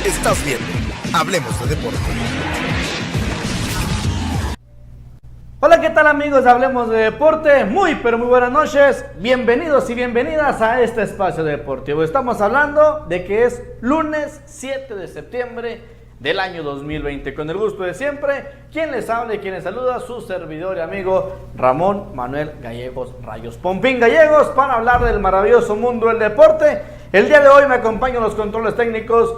Estás viendo Hablemos de Deporte. Hola, ¿qué tal amigos? Hablemos de Deporte. Muy, pero muy buenas noches. Bienvenidos y bienvenidas a este espacio deportivo. Estamos hablando de que es lunes 7 de septiembre del año 2020. Con el gusto de siempre, quien les habla y quien les saluda, su servidor y amigo Ramón Manuel Gallegos Rayos Pompín Gallegos, para hablar del maravilloso mundo del deporte. El día de hoy me acompañan los controles técnicos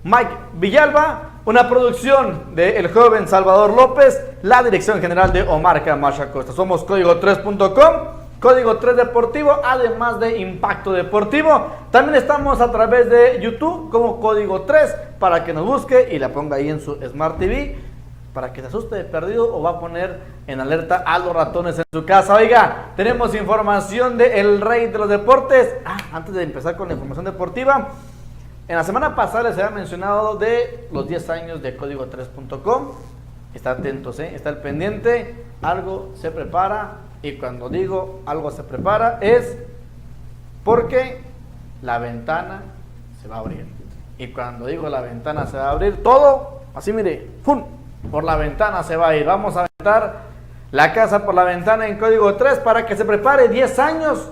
Mike Villalba, una producción del joven Salvador López, la dirección general de Omar Camacho Acosta. Somos Código3.com, Código 3 Deportivo, además de Impacto Deportivo. También estamos a través de YouTube como Código 3, para que nos busque y la ponga ahí en su Smart TV, para que se asuste de perdido o va a poner en alerta a los ratones en su casa. Oiga, tenemos información de el rey de los deportes. Antes de empezar con la información deportiva, en la semana pasada les había mencionado de los 10 años de Código3.com. Está atentos, está al pendiente. Algo se prepara, y cuando digo algo se prepara es porque la ventana se va a abrir. Y cuando digo la ventana se va a abrir, todo así, mire, ¡pum!, por la ventana se va a ir. Vamos a aventar la casa por la ventana en Código 3 para que se prepare. 10 años.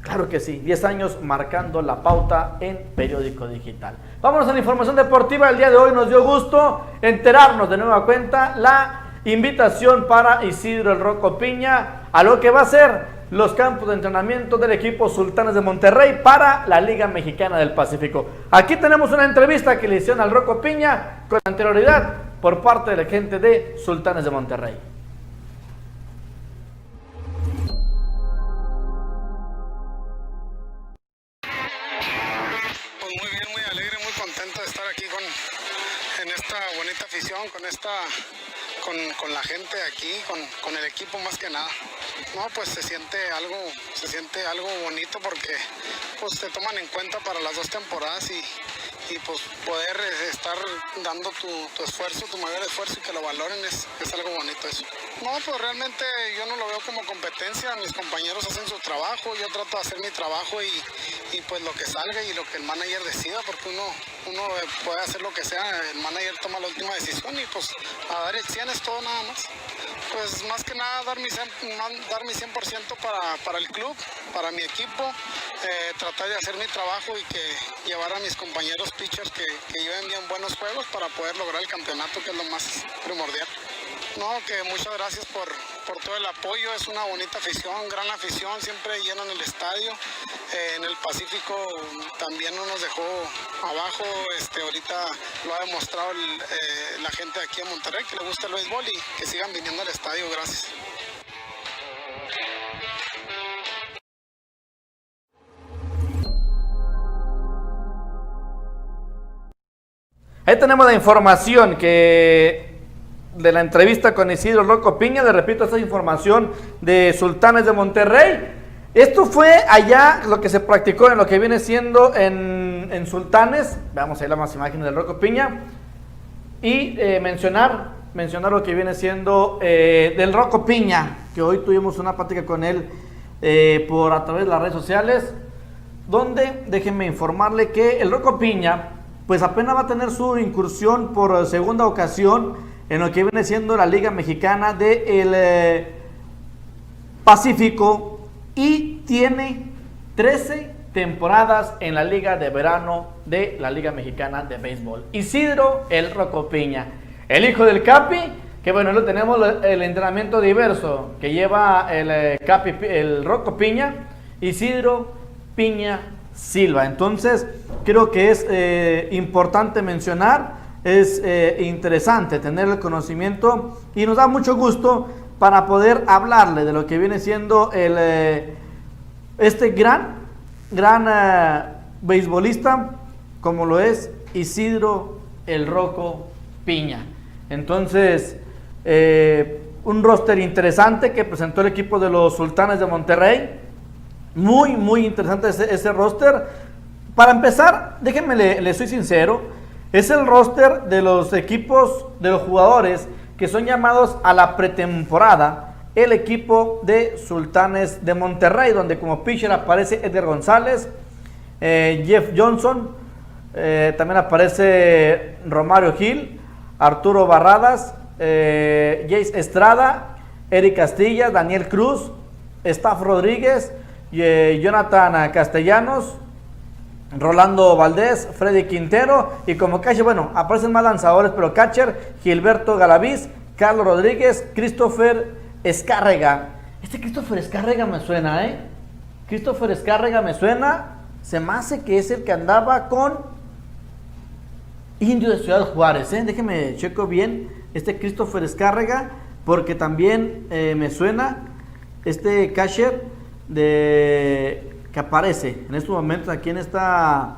Claro que sí, 10 años marcando la pauta en periódico digital. Vámonos a la información deportiva. El día de hoy nos dio gusto enterarnos de nueva cuenta la invitación para Isidro El Roco Piña a lo que va a ser los campos de entrenamiento del equipo Sultanes de Monterrey para la Liga Mexicana del Pacífico. Aquí tenemos una entrevista que le hicieron al Roco Piña con anterioridad por parte de la gente de Sultanes de Monterrey. Con la gente aquí, con el equipo más que nada. No, pues se siente algo bonito porque pues te toman en cuenta para las 2 temporadas y pues poder estar dando tu esfuerzo, tu mayor esfuerzo, y que lo valoren es algo bonito eso. No, pues realmente yo no lo veo como competencia. Mis compañeros hacen su trabajo, yo trato de hacer mi trabajo y pues lo que salga y lo que el manager decida, porque uno puede hacer lo que sea, el manager toma la última decisión y pues a dar el 100 es todo, nada más. Pues más que nada dar mi 100% para el club, para mi equipo, tratar de hacer mi trabajo y que llevar a mis compañeros pitchers que lleven bien buenos juegos para poder lograr el campeonato, que es lo más primordial. No, que muchas gracias por todo el apoyo. Es una bonita afición, gran afición, siempre llenan el estadio. En el Pacífico también no nos dejó abajo. Ahorita lo ha demostrado la gente aquí en Monterrey, que le gusta el béisbol, y que sigan viniendo al estadio. Gracias. Ahí tenemos la información de la entrevista con Isidro El Roco Piña. Le repito, esta información de Sultanes de Monterrey. Esto fue allá lo que se practicó en lo que viene siendo en Sultanes. Veamos ahí las más imágenes del Roco Piña. Y mencionar lo que viene siendo del Roco Piña, que hoy tuvimos una plática con él a través de las redes sociales, donde déjenme informarle que el Roco Piña pues apenas va a tener su incursión por segunda ocasión en lo que viene siendo la Liga Mexicana del Pacífico, y tiene 13 temporadas en la Liga de Verano de la Liga Mexicana de Béisbol. Isidro El Roco Piña, el hijo del Capi, que bueno, lo tenemos el entrenamiento diverso que lleva el Roco Piña, Isidro Piña Silva. Entonces creo que es importante mencionar, es interesante tener el conocimiento, y nos da mucho gusto para poder hablarle de lo que viene siendo este gran beisbolista como lo es Isidro El Roco Piña. Entonces un roster interesante que presentó el equipo de los Sultanes de Monterrey. Muy interesante ese roster. Para empezar, déjenme le soy sincero, es el roster de los equipos, de los jugadores que son llamados a la pretemporada, el equipo de Sultanes de Monterrey, donde como pitcher aparece Edgar González, Jeff Johnson, también aparece Romario Gil, Arturo Barradas, Jace Estrada, Eric Castilla, Daniel Cruz, Staff Rodríguez, Jonathan Castellanos, Rolando Valdés, Freddy Quintero, y como catcher, bueno, aparecen más lanzadores, pero catcher, Gilberto Galaviz, Carlos Rodríguez, Christopher Escárrega. Este Christopher Escárrega me suena, Christopher Escárrega me suena, se me hace que es el que andaba con Indio de Ciudad Juárez, déjeme checo bien, este Christopher Escárrega, porque también me suena este catcher que aparece en estos momentos aquí en esta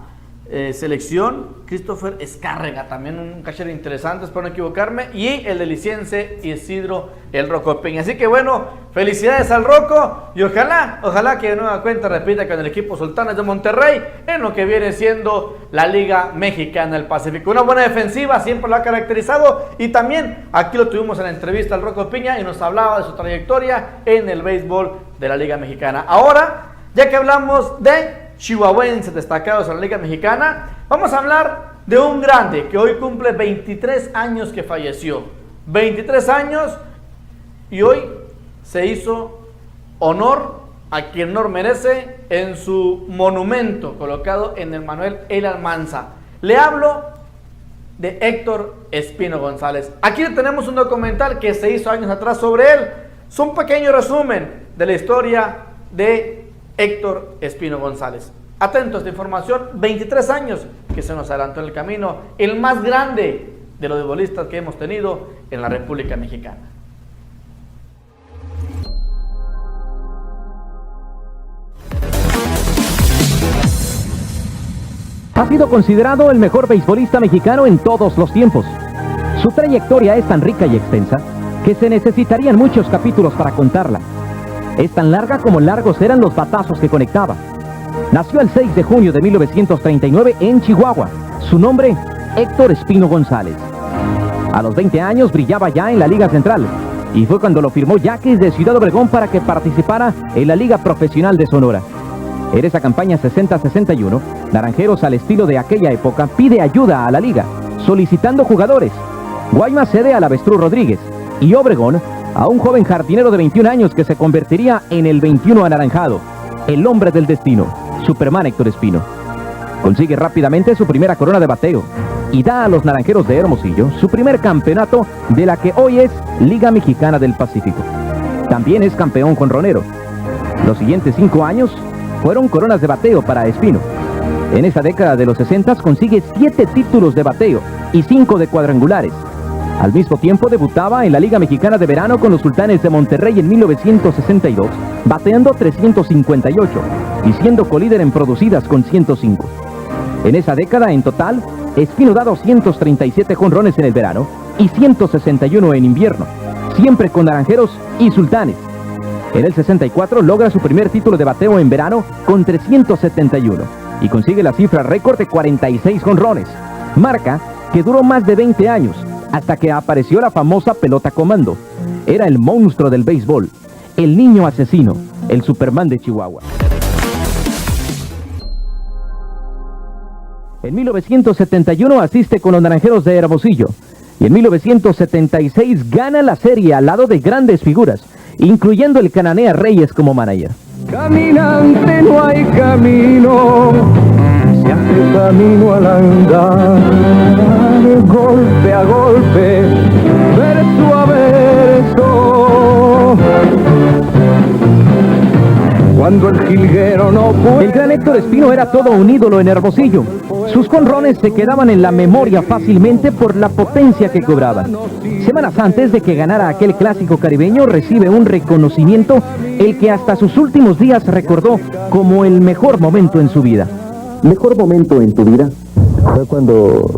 selección, Christopher Escárrega, también un catcher interesante, espero no equivocarme, y el deliciense Isidro El Rocco Peña. Así que bueno, felicidades al Rocco, y ojalá que de nueva cuenta repita con el equipo Sultanes de Monterrey en lo que viene siendo la Liga Mexicana del Pacífico. Una buena defensiva, siempre lo ha caracterizado, y también aquí lo tuvimos en la entrevista al Rocco Peña y nos hablaba de su trayectoria en el béisbol de la Liga Mexicana. Ahora, ya que hablamos de chihuahuenses destacados en la Liga Mexicana, vamos a hablar de un grande que hoy cumple 23 años que falleció. 23 años, y hoy se hizo honor a quien no merece en su monumento colocado en el Manuel L. Almanza. Le hablo de Héctor Espino González. Aquí tenemos un documental que se hizo años atrás sobre él. Es un pequeño resumen de la historia de Héctor Espino González. Atentos a esta información, 23 años que se nos adelantó en el camino, el más grande de los futbolistas que hemos tenido en la República Mexicana. Ha sido considerado el mejor beisbolista mexicano en todos los tiempos. Su trayectoria es tan rica y extensa que se necesitarían muchos capítulos para contarla. Es tan larga como largos eran los batazos que conectaba. Nació el 6 de junio de 1939 en Chihuahua. Su nombre, Héctor Espino González. A los 20 años brillaba ya en la Liga Central, y fue cuando lo firmó Yaquis de Ciudad Obregón para que participara en la Liga Profesional de Sonora. En esa campaña 60-61, Naranjeros, al estilo de aquella época, pide ayuda a la Liga, solicitando jugadores. Guaymas cede al Avestruz Rodríguez, y Obregón a un joven jardinero de 21 años que se convertiría en el 21 anaranjado, el hombre del destino, Superman Héctor Espino. Consigue rápidamente su primera corona de bateo y da a los Naranjeros de Hermosillo su primer campeonato de la que hoy es Liga Mexicana del Pacífico. También es campeón jonronero. Los siguientes 5 años fueron coronas de bateo para Espino. En esa década de los 60 consigue 7 títulos de bateo y 5 de cuadrangulares. Al mismo tiempo debutaba en la Liga Mexicana de Verano con los Sultanes de Monterrey en 1962, bateando 358 y siendo colíder en producidas con 105. En esa década, en total, Espino da 237 jonrones en el verano y 161 en invierno, siempre con Naranjeros y Sultanes. En el 64 logra su primer título de bateo en verano con 371 y consigue la cifra récord de 46 jonrones, marca que duró más de 20 años, hasta que apareció la famosa pelota comando. Era el monstruo del béisbol, el niño asesino, el Superman de Chihuahua. En 1971 asiste con los Naranjeros de Hermosillo, y en 1976 gana la serie al lado de grandes figuras, incluyendo el Cananea Reyes como manager. Caminante no hay camino, se hace camino al andar, golpe a golpe, verso a verso. Cuando el jilguero no puede... El gran Héctor Espino era todo un ídolo en Hermosillo. Sus jonrones se quedaban en la memoria fácilmente por la potencia que cobraban. Semanas antes de que ganara aquel clásico caribeño, recibe un reconocimiento, el que hasta sus últimos días recordó como el mejor momento en su vida. ¿Mejor momento en tu vida? Fue cuando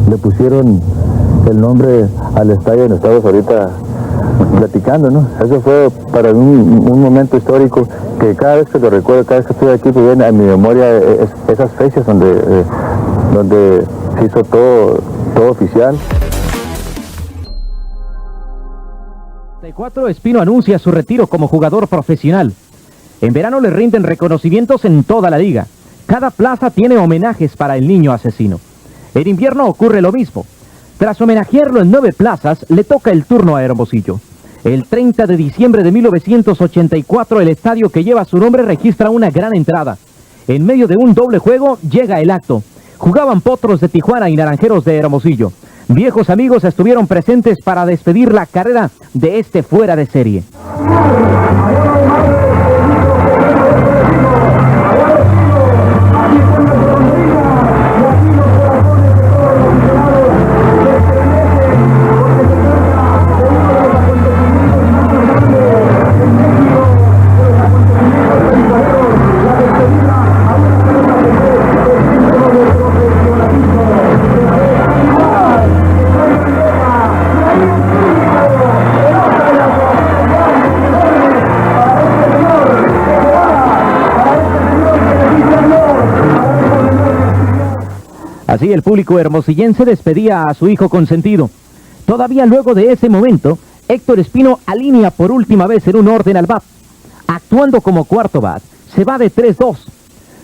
le pusieron el nombre al estadio donde estamos ahorita platicando, ¿no? Eso fue para mí un momento histórico que cada vez que lo recuerdo, cada vez que estoy aquí, pues viene a mi memoria esas fechas donde se hizo todo oficial. 4 Espino anuncia su retiro como jugador profesional. En verano le rinden reconocimientos en toda la liga. Cada plaza tiene homenajes para el niño asesino. En invierno ocurre lo mismo. Tras homenajearlo en 9 plazas, le toca el turno a Hermosillo. El 30 de diciembre de 1984, el estadio que lleva su nombre registra una gran entrada. En medio de un doble juego, llega el acto. Jugaban Potros de Tijuana y Naranjeros de Hermosillo. Viejos amigos estuvieron presentes para despedir la carrera de este fuera de serie. Así el público hermosillense despedía a su hijo consentido. Todavía luego de ese momento, Héctor Espino alinea por última vez en un orden al bat. Actuando como cuarto bat, se va de 3-2.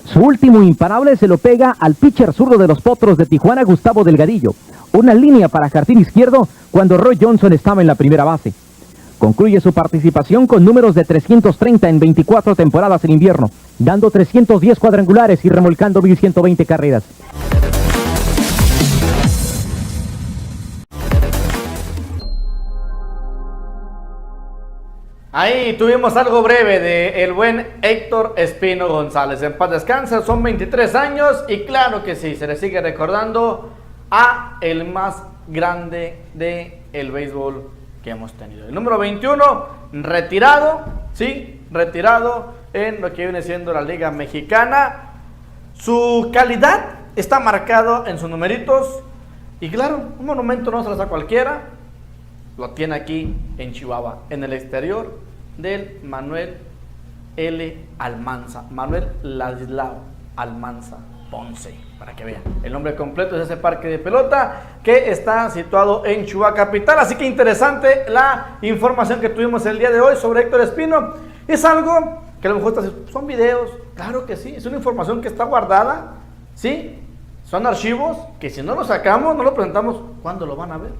Su último imparable se lo pega al pitcher zurdo de los Potros de Tijuana, Gustavo Delgadillo. Una línea para jardín izquierdo cuando Roy Johnson estaba en la primera base. Concluye su participación con números de 330 en 24 temporadas en invierno, dando 310 cuadrangulares y remolcando 1120 carreras. Ahí tuvimos algo breve de el buen Héctor Espino González. En paz descansa, son 23 años y claro que sí, se le sigue recordando a el más grande del béisbol que hemos tenido. El número 21, retirado, sí, retirado en lo que viene siendo la Liga Mexicana. Su calidad está marcado en sus numeritos y claro, un monumento no se lo da a cualquiera. Lo tiene aquí en Chihuahua, en el exterior del Manuel L. Almanza, Manuel Ladislao Almanza Ponce, para que vean. El nombre completo es ese parque de pelota que está situado en Chihuahua capital. Así que interesante la información que tuvimos el día de hoy sobre Héctor Espino. Es algo que a lo mejor son videos, claro que sí, es una información que está guardada, sí, son archivos que si no los sacamos, no lo presentamos, ¿cuándo lo van a ver?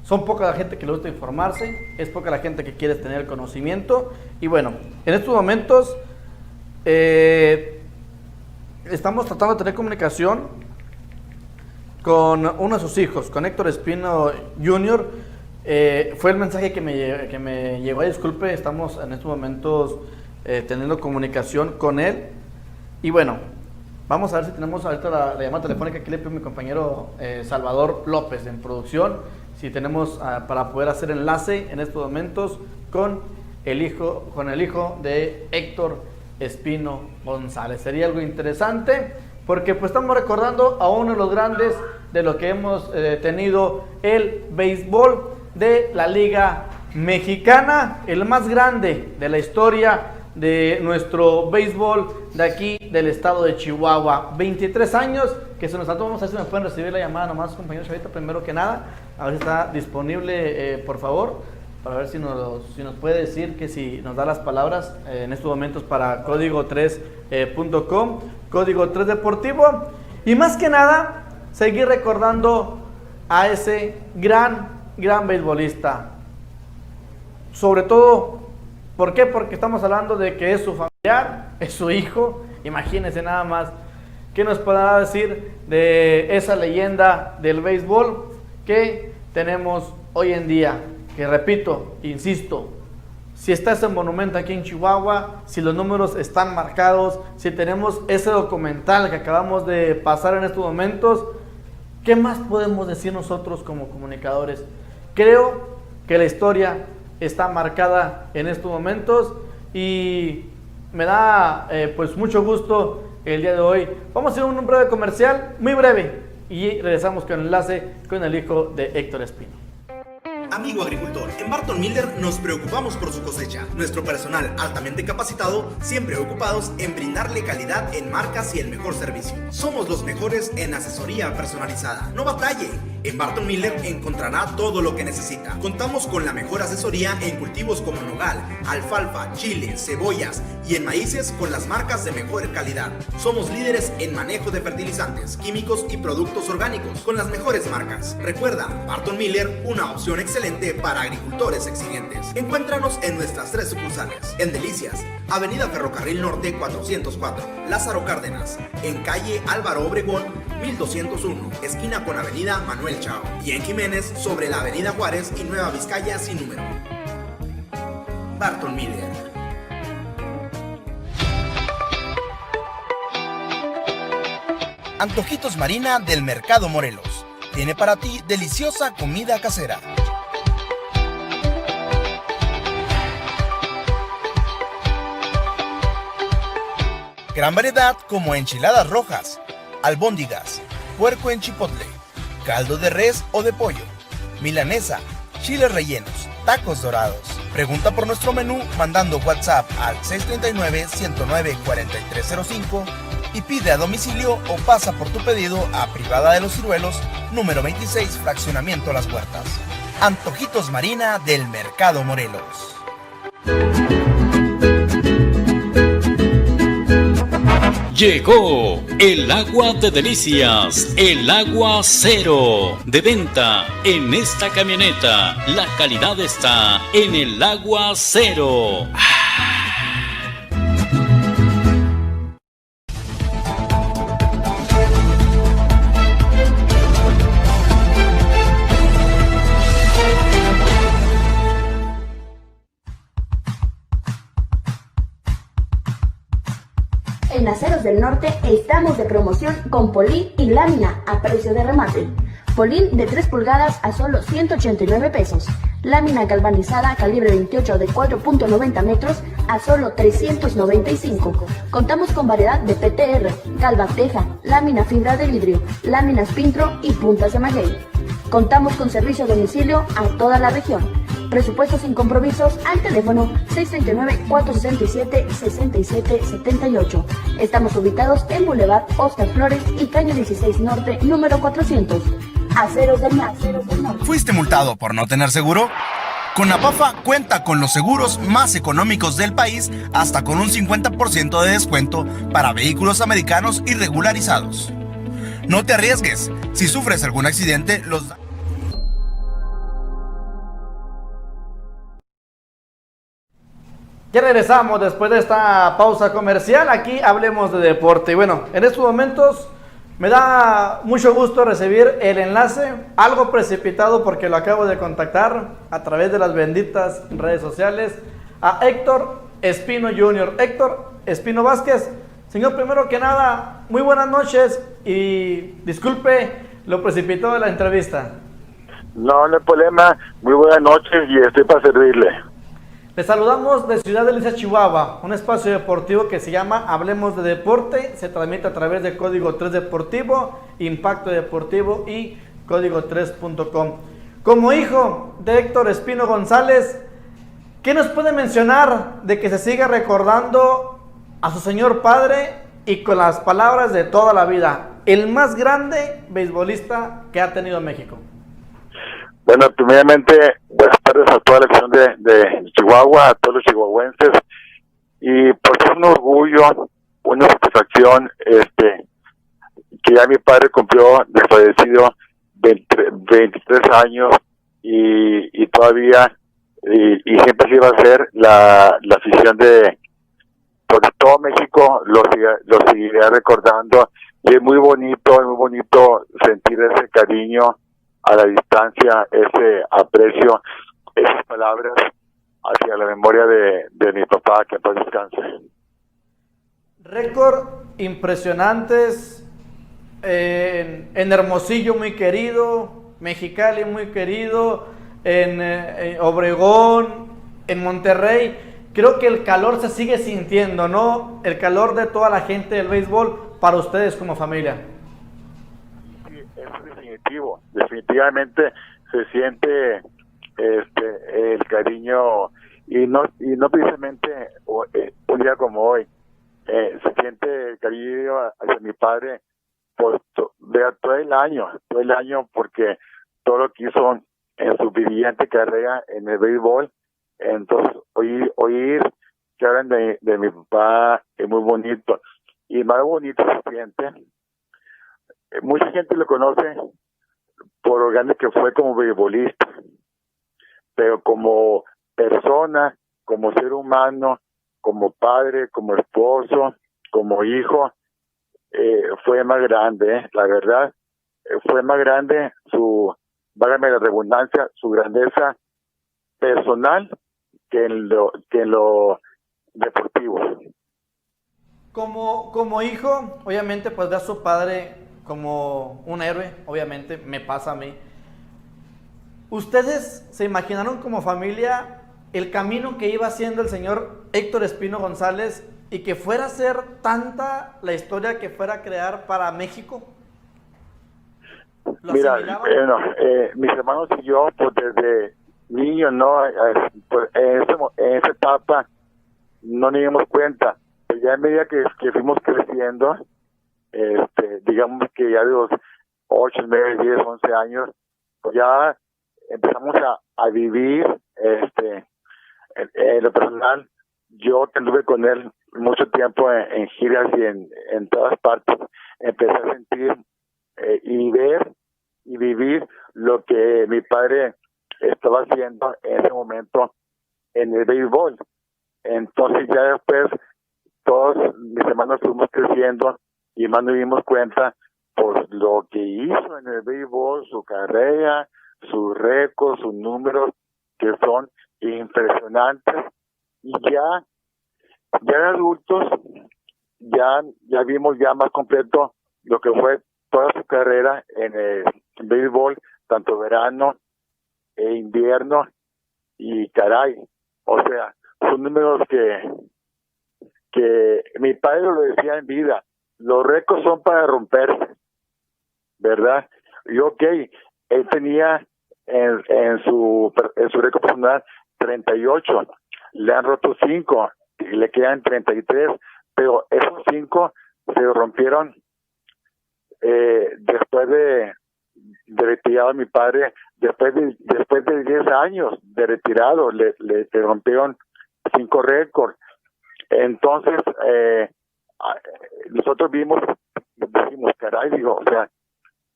Son poca la gente que le gusta informarse, es poca la gente que quiere tener conocimiento. Y bueno, en estos momentos estamos tratando de tener comunicación con uno de sus hijos, con Héctor Espino Jr. Fue el mensaje que me llegó, disculpe, estamos en estos momentos teniendo comunicación con él. Y bueno, vamos a ver si tenemos ahorita la llamada telefónica. Aquí le pido a mi compañero Salvador López en producción, si tenemos para poder hacer enlace en estos momentos con el hijo de Héctor Espino González. Sería algo interesante porque pues estamos recordando a uno de los grandes de lo que hemos tenido el béisbol de la Liga Mexicana, el más grande de la historia de nuestro béisbol de aquí del estado de Chihuahua. 23 años que se nos han tomado. Vamos a ver si me pueden recibir la llamada nomás, compañero Chavita, primero que nada, a ver si está disponible, por favor, para ver si nos puede decir que si nos da las palabras en estos momentos para código3.com, Código 3 Deportivo, y más que nada seguir recordando a ese gran beisbolista. Sobre todo, ¿por qué? Porque estamos hablando de que es su familiar, es su hijo. Imagínense nada más, ¿qué nos podrá decir de esa leyenda del béisbol que tenemos hoy en día? Que repito, insisto, si está ese monumento aquí en Chihuahua, si los números están marcados, si tenemos ese documental que acabamos de pasar en estos momentos, ¿qué más podemos decir nosotros como comunicadores? Creo que la historia está marcada en estos momentos y me da pues mucho gusto el día de hoy. Vamos a hacer un breve comercial, muy breve, y regresamos con el enlace con el hijo de Héctor Espino. Amigo agricultor, en Barton Miller nos preocupamos por su cosecha. Nuestro personal altamente capacitado, siempre ocupados en brindarle calidad en marcas y el mejor servicio. Somos los mejores en asesoría personalizada. No batalle. En Barton Miller encontrará todo lo que necesita. Contamos con la mejor asesoría en cultivos como nogal, alfalfa, chile, cebollas y en maíces con las marcas de mejor calidad. Somos líderes en manejo de fertilizantes, químicos y productos orgánicos con las mejores marcas. Recuerda, Barton Miller, una opción excelente para agricultores exigentes. Encuéntranos en nuestras 3 sucursales. En Delicias, Avenida Ferrocarril Norte 404, Lázaro Cárdenas. En calle Álvaro Obregón 1201, esquina con Avenida Manuel Chao. Y en Jiménez, sobre la Avenida Juárez y Nueva Vizcaya sin número. Barton Miller. Antojitos Marina del Mercado Morelos. Tiene para ti deliciosa comida casera. Gran variedad como enchiladas rojas, albóndigas, puerco en chipotle, caldo de res o de pollo, milanesa, chiles rellenos, tacos dorados. Pregunta por nuestro menú mandando WhatsApp al 639-109-4305 y pide a domicilio o pasa por tu pedido a Privada de los Ciruelos, número 26, Fraccionamiento Las Huertas. Antojitos Marina del Mercado Morelos. Llegó el agua de delicias, el agua cero, de venta en esta camioneta. La calidad está en el agua cero. En Aceros del Norte estamos de promoción con Polín y lámina a precio de remate. Polín de 3 pulgadas a solo 189 pesos. Lámina galvanizada calibre 28 de 4.90 metros a solo 395. Contamos con variedad de PTR, galvateja, lámina fibra de vidrio, láminas pintro y puntas de maguey. Contamos con servicio a domicilio a toda la región. Presupuestos sin compromisos al teléfono 639-467-6778. Estamos ubicados en Boulevard Oscar Flores y Calle 16 Norte, número 400. Aceros del Norte. ¿Fuiste multado por no tener seguro? Conapafa cuenta con los seguros más económicos del país, hasta con un 50% de descuento para vehículos americanos y regularizados. No te arriesgues. Si sufres algún accidente, los... Ya regresamos después de esta pausa comercial. Aquí hablemos de deporte. Y bueno, en estos momentos me da mucho gusto recibir el enlace, algo precipitado porque lo acabo de contactar a través de las benditas redes sociales, a Héctor Espino Jr. Héctor Espino Vázquez. Señor, primero que nada, muy buenas noches y disculpe lo precipitado de la entrevista. No hay problema. Muy buenas noches y estoy para servirle. Les saludamos de Ciudad Delicias, Chihuahua, un espacio deportivo que se llama Hablemos de Deporte. Se transmite a través de Código 3 Deportivo, Impacto Deportivo y Código3.com. Como hijo de Héctor Espino González, ¿qué nos puede mencionar de que se siga recordando a su señor padre y con las palabras de toda la vida, el más grande beisbolista que ha tenido México? Bueno, primeramente, buenas tardes a toda la acción de Chihuahua, a todos los chihuahuenses, y pues es un orgullo, una satisfacción, que ya mi padre cumplió, desfallecido, 23 años, y todavía, y siempre se iba a hacer la afición de todo México, lo seguiré recordando, y es muy bonito sentir ese cariño a la distancia, ese aprecio, esas palabras hacia la memoria de mi papá, que en paz descanse. Récord impresionantes en Hermosillo, muy querido, Mexicali, muy querido, en Obregón, en Monterrey. Creo que el calor se sigue sintiendo, ¿no? El calor de toda la gente del béisbol para ustedes como familia. Sí, es definitivo. Definitivamente se siente el cariño, y no precisamente un día como hoy, se siente el cariño hacia mi padre por todo el año, porque todo lo que hizo en su brillante carrera en el béisbol. Entonces oír que hablan de mi papá es muy bonito, y más bonito se siente. Mucha gente lo conoce por lo grande que fue como beisbolista, pero como persona, como ser humano, como padre, como esposo, como hijo, fue más grande, la verdad. Fue más grande válgame la redundancia, su grandeza personal que en lo deportivo. Como hijo, obviamente, pues ve a su padre como un héroe, obviamente, me pasa a mí. ¿Ustedes se imaginaron como familia el camino que iba haciendo el señor Héctor Espino González y que fuera a ser tanta la historia que fuera a crear para México? Mira, mis hermanos y yo, pues desde niños, ¿no? Pues, en esa etapa no nos dimos cuenta, pero ya a medida que fuimos creciendo, digamos que ya de los 8, 9, 10, 11 años, pues ya empezamos a vivir, en lo personal, yo que anduve con él mucho tiempo en giras y en todas partes, empecé a sentir y ver y vivir lo que mi padre estaba haciendo en ese momento en el béisbol. Entonces ya después todos mis hermanos fuimos creciendo y más nos dimos cuenta por lo que hizo en el béisbol, su carrera, sus récords, sus números, que son impresionantes. Y ya de adultos ya vimos ya más completo lo que fue toda su carrera en el béisbol, tanto verano e invierno, y caray, o sea, son números que mi padre lo decía en vida, los récords son para romperse, ¿verdad? Y ok, él tenía en su récord personal 38, le han roto 5 y le quedan 33, pero esos 5 se rompieron después de retirado a mi padre, después de 10 años de retirado, le rompieron 5 récords. Entonces, nosotros dijimos, caray, digo, o sea,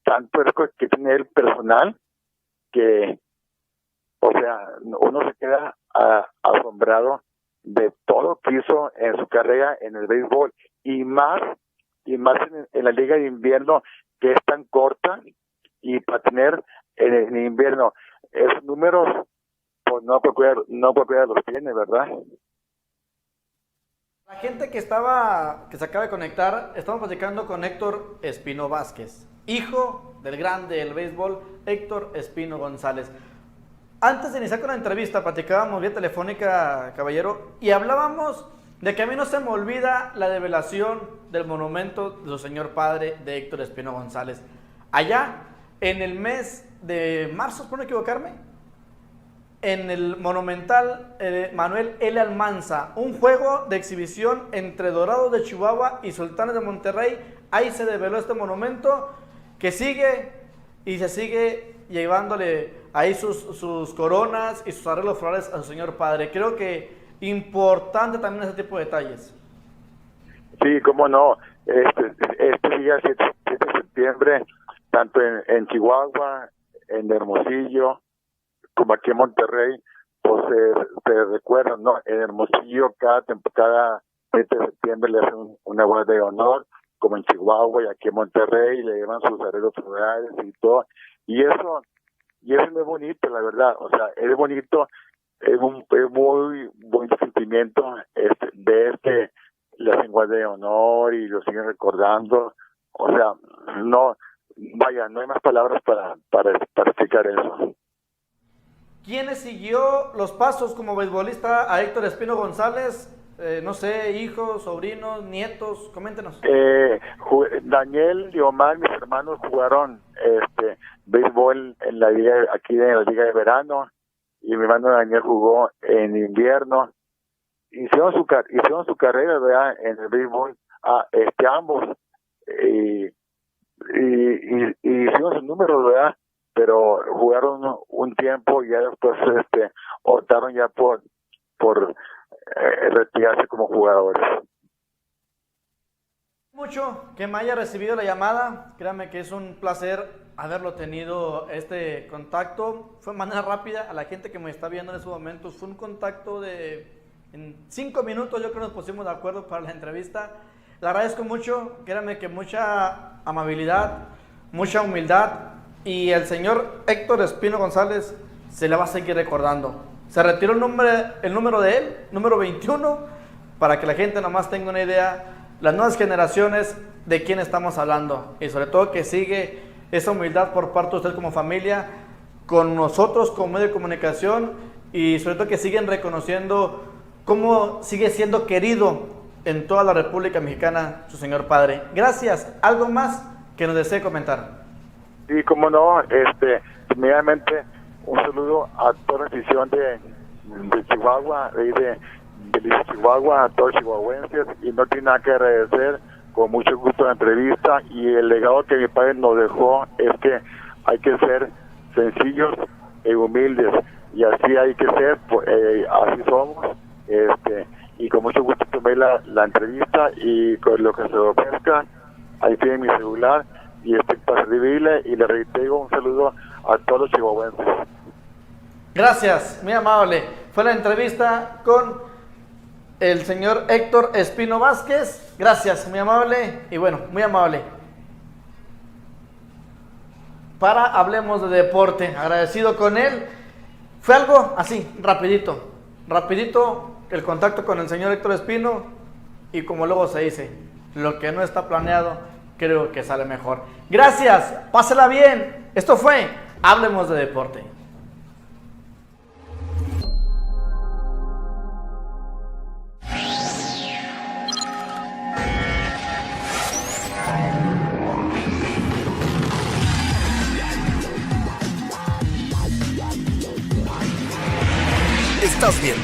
tanto récord que tiene el personal que, o sea, uno se queda asombrado de todo lo que hizo en su carrera en el béisbol, y más en la liga de invierno, que es tan corta, y para tener en invierno esos números, pues no cualquiera los tiene, ¿verdad? La gente que se acaba de conectar, estamos platicando con Héctor Espino Vázquez, hijo del grande del béisbol, Héctor Espino González. Antes de iniciar con la entrevista, platicábamos vía telefónica, caballero, y hablábamos de que a mí no se me olvida la develación del monumento de su señor padre, de Héctor Espino González. Allá, en el mes de marzo, por no equivocarme, en el monumental Manuel L. Almanza, un juego de exhibición entre Dorados de Chihuahua y Sultanes de Monterrey. Ahí se develó este monumento que sigue y se sigue llevándole ahí sus coronas y sus arreglos florales a su señor padre. Creo que importante también ese tipo de detalles. Sí, cómo no. Este día 7 de septiembre, tanto en Chihuahua, en Hermosillo, como aquí en Monterrey, pues se recuerdan, ¿no? En Hermosillo cada 7 de septiembre le hacen una guardia de honor, como en Chihuahua y aquí en Monterrey, le llevan sus arreglos florales y todo. Y eso es muy bonito, la verdad. O sea, es bonito, es muy bonito sentimiento ver que le hacen guardia de honor y lo siguen recordando. O sea, no hay más palabras para explicar eso. ¿Quién siguió los pasos como beisbolista a Héctor Espino González? No sé, hijos, sobrinos, nietos, coméntenos. Daniel y Omar, mis hermanos, jugaron béisbol aquí en la liga de verano, y mi hermano Daniel jugó en invierno. Hicieron su carrera, ¿verdad?, en el béisbol, ambos, y hicieron sus números, ¿verdad?, pero jugaron un tiempo y ya después optaron ya por retirarse como jugadores. Mucho que me haya recibido la llamada, créanme que es un placer haberlo tenido este contacto. Fue de manera rápida, a la gente que me está viendo en estos momentos, fue un contacto en 5 minutos, yo creo que nos pusimos de acuerdo para la entrevista. Le agradezco mucho, créanme que mucha amabilidad, mucha humildad, y el señor Héctor Espino González se le va a seguir recordando. Se retiró el número de él, número 21, para que la gente nomás tenga una idea, las nuevas generaciones de quién estamos hablando, y sobre todo que sigue esa humildad por parte de usted como familia, con nosotros como medio de comunicación, y sobre todo que siguen reconociendo cómo sigue siendo querido en toda la República Mexicana su señor padre. Gracias. ¿Algo más que nos desee comentar? Sí, como no, primeramente un saludo a toda la afición de Chihuahua, de Chihuahua, a todos los chihuahuenses, y no tiene nada que agradecer, con mucho gusto la entrevista, y el legado que mi padre nos dejó es que hay que ser sencillos e humildes, y así hay que ser, así somos, y con mucho gusto tomé la entrevista, y con lo que se ofrezca, ahí tiene mi celular, y para servirle, y le reitero un saludo a todos los chihuahuenses. Gracias, muy amable. Fue la entrevista con el señor Héctor Espino Vázquez. Gracias, muy amable. Y bueno, muy amable. Para Hablemos de Deporte, agradecido con él. Fue algo así, rapidito el contacto con el señor Héctor Espino, y como luego se dice, lo que no está planeado, creo que sale mejor. Gracias, pásela bien. Esto fue Hablemos de Deporte. Estás viendo